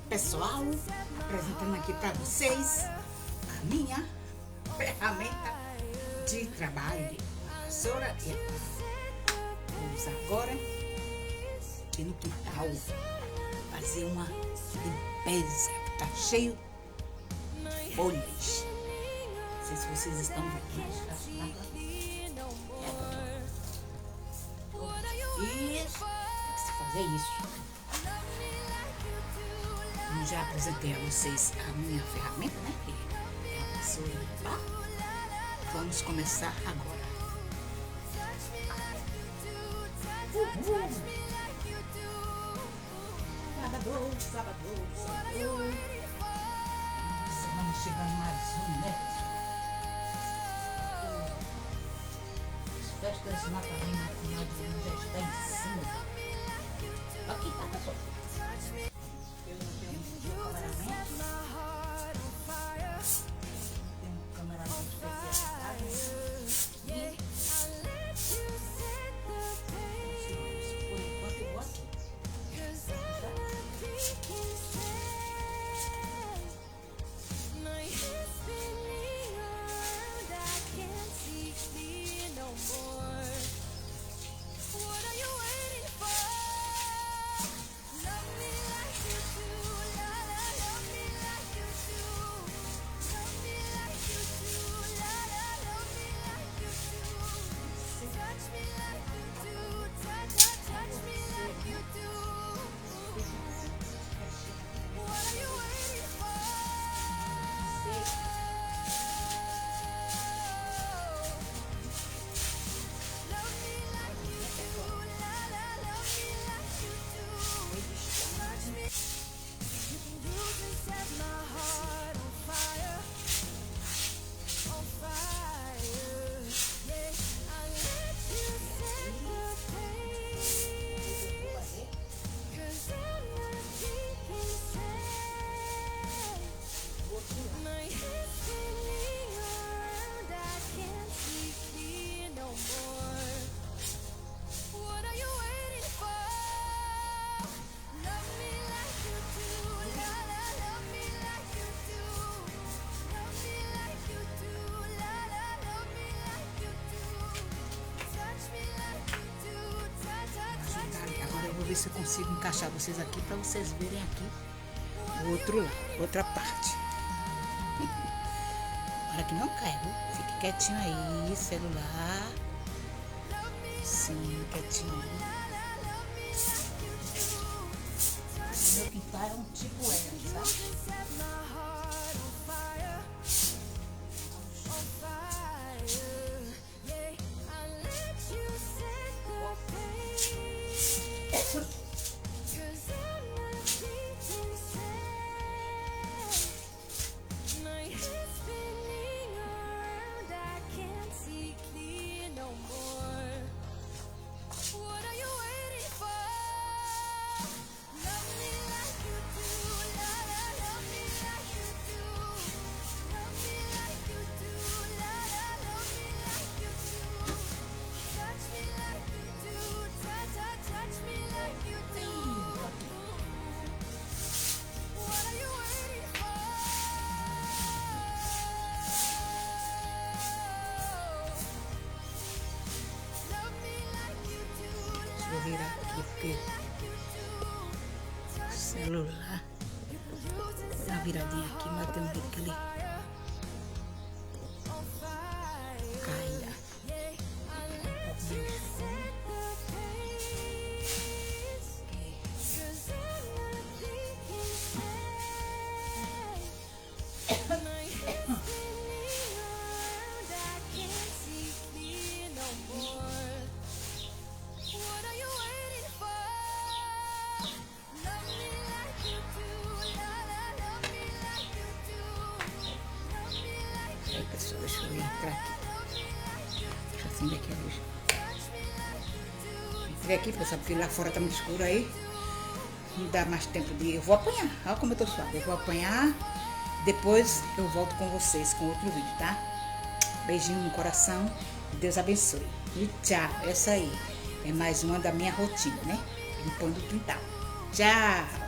Pessoal, apresentando aqui para vocês a minha ferramenta de trabalho, a vassoura e a pá. Vamos agora aqui no quintal fazer uma limpeza, tá cheio de folhas. Não sei se vocês estão vendo, mas acho que nada. Isso, tem que se fazer isso. Eu já apresentei a vocês a minha ferramenta, né? Que é a vassoura e pá. Vamos começar agora. Sábado. Semana chegando mais um, né? As festas natalinas no final de ano já está em cima. Aqui tá, pessoal. Eu não tenho cameraman. Tenho um cameraman especializado. Por enquanto eu vou aqui. Vou ver se eu consigo encaixar vocês aqui para vocês verem aqui o outro lado, outra parte. Para que não caia, viu? Fique quietinho aí, celular. Sim, quietinho aí. Meu quintal é um tipo L, tá? Vou virar aqui porque o celular dá uma viradinha aqui, mas tem um jeito que ele caia. Pessoal, deixa eu entrar aqui. Deixa eu acender aqui a luz. Entrei aqui, pessoal, porque lá fora tá muito escuro aí. Não dá mais tempo de... Eu vou apanhar. Olha como eu tô suave. Eu vou apanhar. Depois eu volto com vocês com outro vídeo, tá? Beijinho no coração. Deus abençoe. E tchau. Essa aí é mais uma da minha rotina, né? Limpando o quintal. Tchau.